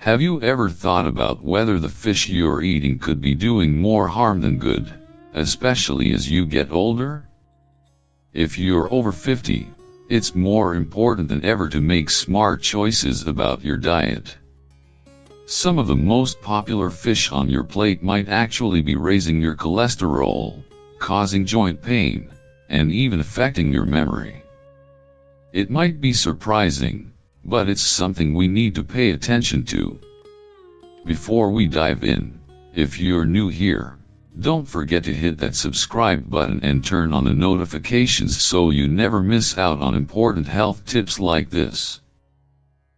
Have you ever thought about whether the fish you're eating could be doing more harm than good, especially as you get older? If you're over 50, it's more important than ever to make smart choices about your diet. Some of the most popular fish on your plate might actually be raising your cholesterol, causing joint pain, and even affecting your memory. It might be surprising, but it's something we need to pay attention to. Before we dive in, if you're new here, don't forget to hit that subscribe button and turn on the notifications so you never miss out on important health tips like this.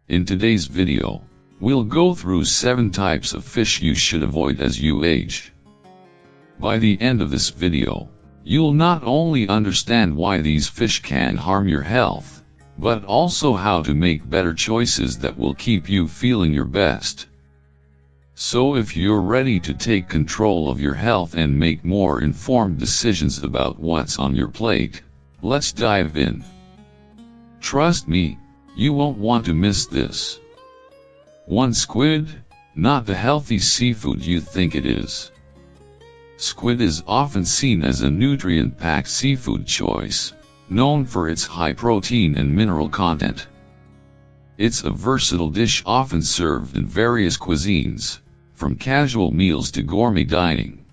In today's video, we'll go through 7 types of fish you should avoid as you age. By the end of this video, you'll not only understand why these fish can harm your health, but also how to make better choices that will keep you feeling your best. So if you're ready to take control of your health and make more informed decisions about what's on your plate, let's dive in. Trust me, you won't want to miss this. 1. Squid, not the healthy seafood you think it is. Squid is often seen as a nutrient-packed seafood choice, known for its high protein and mineral content. It's a versatile dish often served in various cuisines, from casual meals to gourmet dining.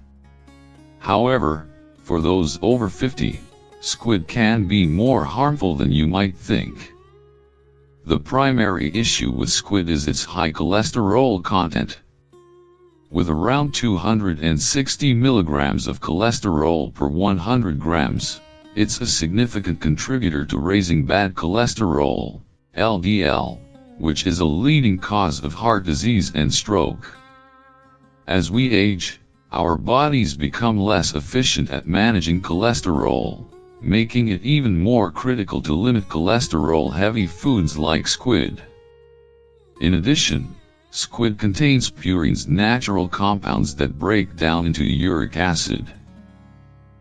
However, for those over 50, squid can be more harmful than you might think. The primary issue with squid is its high cholesterol content. With around 260 milligrams of cholesterol per 100 grams, it's a significant contributor to raising bad cholesterol, LDL, which is a leading cause of heart disease and stroke. As we age, our bodies become less efficient at managing cholesterol, making it even more critical to limit cholesterol-heavy foods like squid. In addition, squid contains purines, natural compounds that break down into uric acid.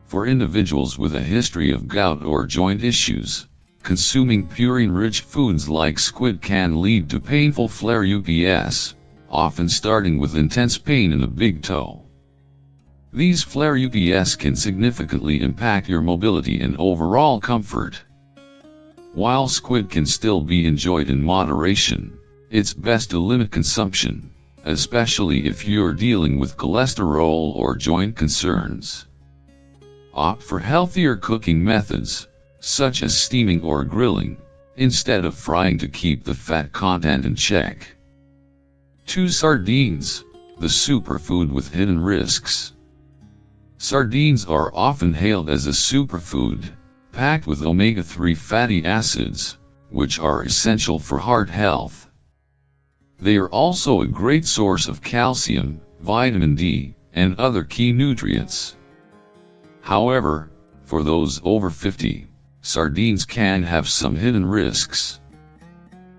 For individuals with a history of gout or joint issues, consuming purine-rich foods like squid can lead to painful flare-ups, often starting with intense pain in a big toe. These flare-ups can significantly impact your mobility and overall comfort. While squid can still be enjoyed in moderation, it's best to limit consumption, especially if you're dealing with cholesterol or joint concerns. Opt for healthier cooking methods, such as steaming or grilling, instead of frying to keep the fat content in check. 2. Sardines, the superfood with hidden risks. Sardines are often hailed as a superfood, packed with omega-3 fatty acids, which are essential for heart health. They are also a great source of calcium, vitamin D, and other key nutrients. However, for those over 50, sardines can have some hidden risks.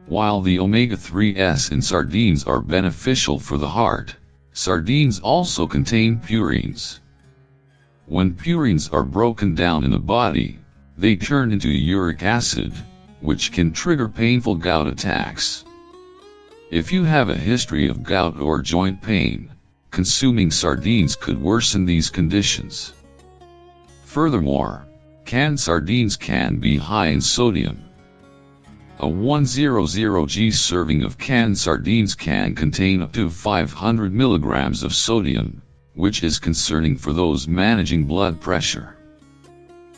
While the omega-3s in sardines are beneficial for the heart, sardines also contain purines. When purines are broken down in the body, they turn into uric acid, which can trigger painful gout attacks. If you have a history of gout or joint pain, consuming sardines could worsen these conditions. Furthermore, canned sardines can be high in sodium. A 100g serving of canned sardines can contain up to 500 milligrams of sodium, which is concerning for those managing blood pressure.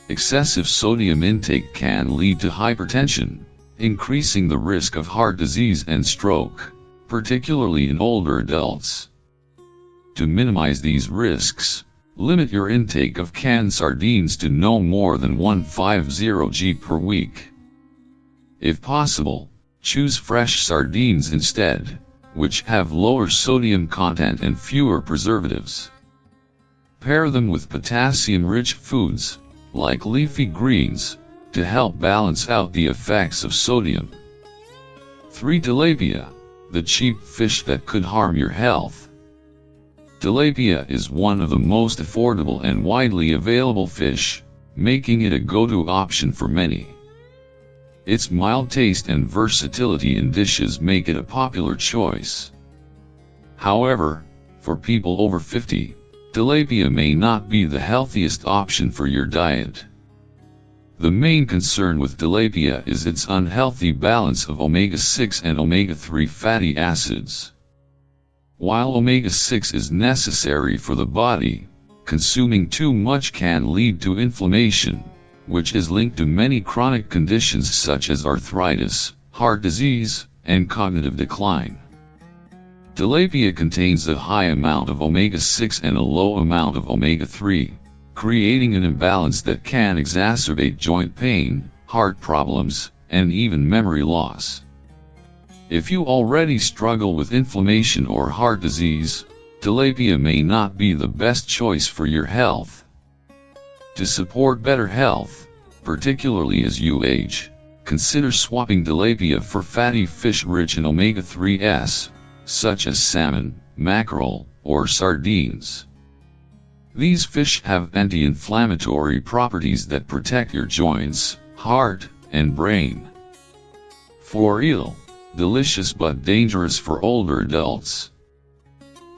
Excessive sodium intake can lead to hypertension, increasing the risk of heart disease and stroke, particularly in older adults. To minimize these risks, limit your intake of canned sardines to no more than 150g per week. If possible, choose fresh sardines instead, which have lower sodium content and fewer preservatives. Pair them with potassium-rich foods, like leafy greens, to help balance out the effects of sodium. 3. Tilapia, the cheap fish that could harm your health. Tilapia is one of the most affordable and widely available fish, making it a go-to option for many. Its mild taste and versatility in dishes make it a popular choice. However, for people over 50, tilapia may not be the healthiest option for your diet. The main concern with tilapia is its unhealthy balance of omega-6 and omega-3 fatty acids. While omega-6 is necessary for the body, consuming too much can lead to inflammation, which is linked to many chronic conditions such as arthritis, heart disease, and cognitive decline. Tilapia contains a high amount of omega-6 and a low amount of omega-3, creating an imbalance that can exacerbate joint pain, heart problems, and even memory loss. If you already struggle with inflammation or heart disease, tilapia may not be the best choice for your health. To support better health, particularly as you age, consider swapping tilapia for fatty fish rich in omega-3s, such as salmon, mackerel, or sardines. These fish have anti-inflammatory properties that protect your joints, heart, and brain. For eel, delicious but dangerous for older adults.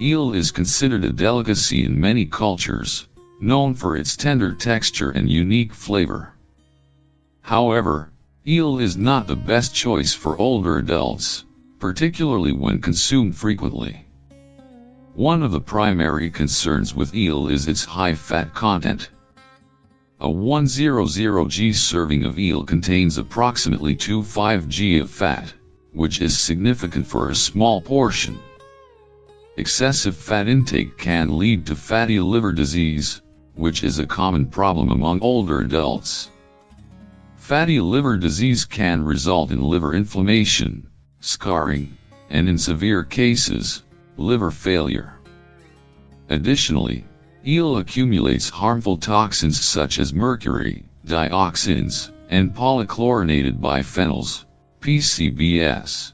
Eel is considered a delicacy in many cultures, known for its tender texture and unique flavor. However, eel is not the best choice for older adults, particularly when consumed frequently. One of the primary concerns with eel is its high fat content. A 100g serving of eel contains approximately 25g of fat, which is significant for a small portion. Excessive fat intake can lead to fatty liver disease, which is a common problem among older adults. Fatty liver disease can result in liver inflammation, scarring, and in severe cases, liver failure. Additionally, eel accumulates harmful toxins such as mercury, dioxins, and polychlorinated biphenyls, PCBs.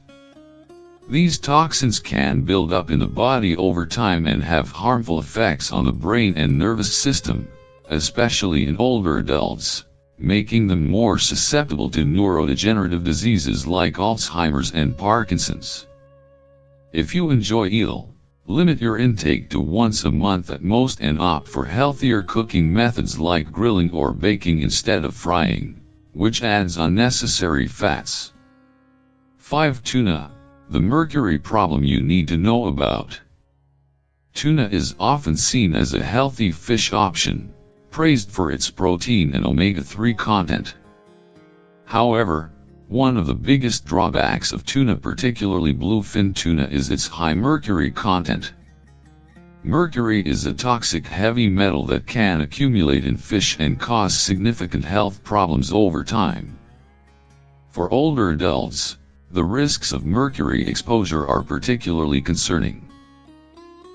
These toxins can build up in the body over time and have harmful effects on the brain and nervous system, especially in older adults, making them more susceptible to neurodegenerative diseases like Alzheimer's and Parkinson's. If you enjoy eel, limit your intake to once a month at most and opt for healthier cooking methods like grilling or baking instead of frying, which adds unnecessary fats. 5. Tuna, the mercury problem you need to know about. Tuna is often seen as a healthy fish option, praised for its protein and omega-3 content. However, one of the biggest drawbacks of tuna, particularly bluefin tuna, is its high mercury content. Mercury is a toxic heavy metal that can accumulate in fish and cause significant health problems over time. For older adults, the risks of mercury exposure are particularly concerning.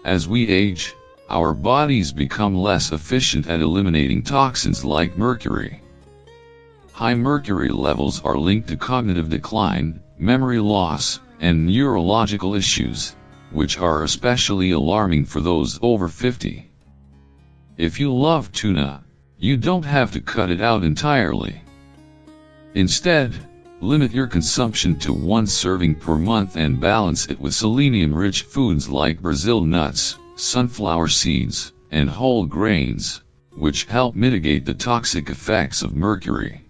As we age, our bodies become less efficient at eliminating toxins like mercury. High mercury levels are linked to cognitive decline, memory loss, and neurological issues, which are especially alarming for those over 50. If you love tuna, you don't have to cut it out entirely. Instead, limit your consumption to one serving per month and balance it with selenium-rich foods like Brazil nuts, sunflower seeds, and whole grains, which help mitigate the toxic effects of mercury.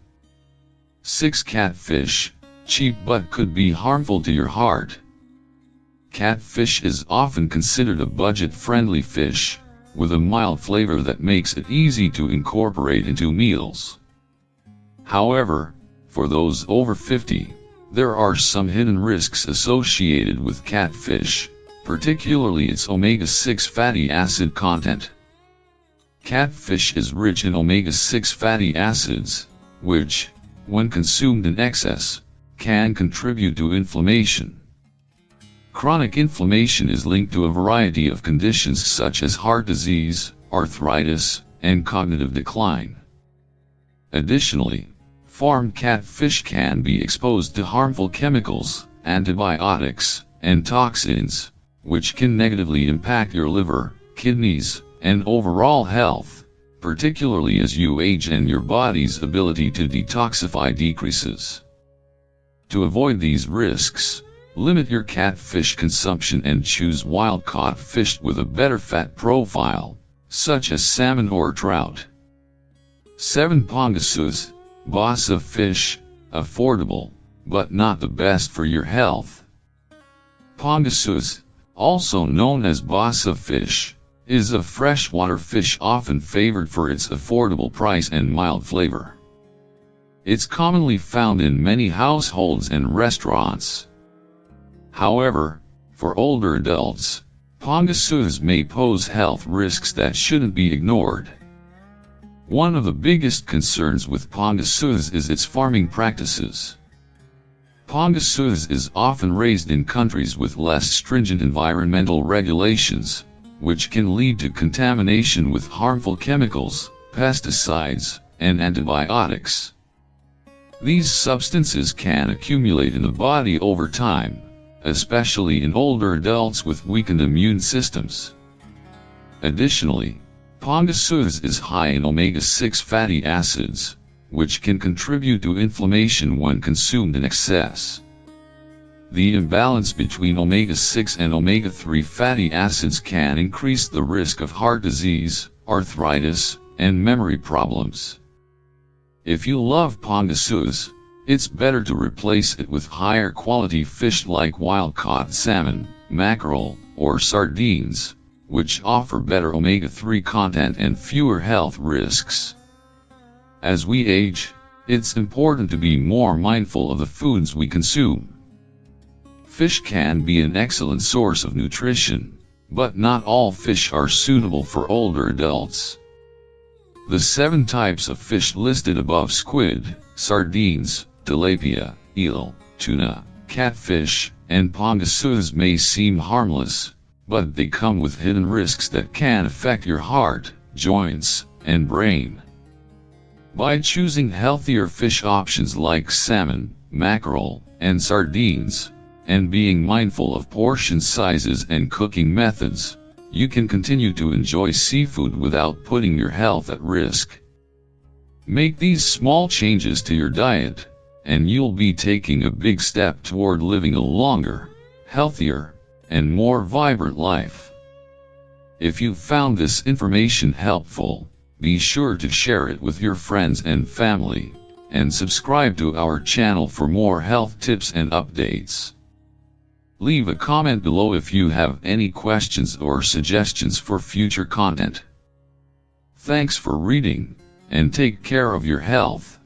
6. Catfish, cheap but could be harmful to your heart. Catfish is often considered a budget-friendly fish, with a mild flavor that makes it easy to incorporate into meals. However, for those over 50, there are some hidden risks associated with catfish, particularly its omega-6 fatty acid content. Catfish is rich in omega-6 fatty acids, which, when consumed in excess, can contribute to inflammation. Chronic inflammation is linked to a variety of conditions such as heart disease, arthritis, and cognitive decline. Additionally, farmed catfish can be exposed to harmful chemicals, antibiotics, and toxins, which can negatively impact your liver, kidneys, and overall health, particularly as you age and your body's ability to detoxify decreases. To avoid these risks, Limit your catfish consumption and choose wild-caught fish with a better fat profile, such as salmon or trout. 7. Pangasius, Basa fish, affordable, but not the best for your health. Pangasius, also known as Basa fish, is a freshwater fish often favored for its affordable price and mild flavor. It's commonly found in many households and restaurants. However, for older adults, pangasius may pose health risks that shouldn't be ignored. One of the biggest concerns with pangasius is its farming practices. Pangasius is often raised in countries with less stringent environmental regulations, which can lead to contamination with harmful chemicals, pesticides, and antibiotics. These substances can accumulate in the body over time, especially in older adults with weakened immune systems. Additionally, pangasius is high in omega-6 fatty acids, which can contribute to inflammation when consumed in excess. The imbalance between omega-6 and omega-3 fatty acids can increase the risk of heart disease, arthritis, and memory problems. If you love pangasius, it's better to replace it with higher quality fish like wild-caught salmon, mackerel, or sardines, which offer better omega-3 content and fewer health risks. As we age, it's important to be more mindful of the foods we consume. Fish can be an excellent source of nutrition, but not all fish are suitable for older adults. The 7 types of fish listed above: squid, sardines, tilapia, eel, tuna, catfish, and pangasius may seem harmless, but they come with hidden risks that can affect your heart, joints, and brain. By choosing healthier fish options like salmon, mackerel, and sardines, and being mindful of portion sizes and cooking methods, you can continue to enjoy seafood without putting your health at risk. Make these small changes to your diet, and you'll be taking a big step toward living a longer, healthier, and more vibrant life. If you found this information helpful, be sure to share it with your friends and family, and subscribe to our channel for more health tips and updates. Leave a comment below if you have any questions or suggestions for future content. Thanks for reading, and take care of your health.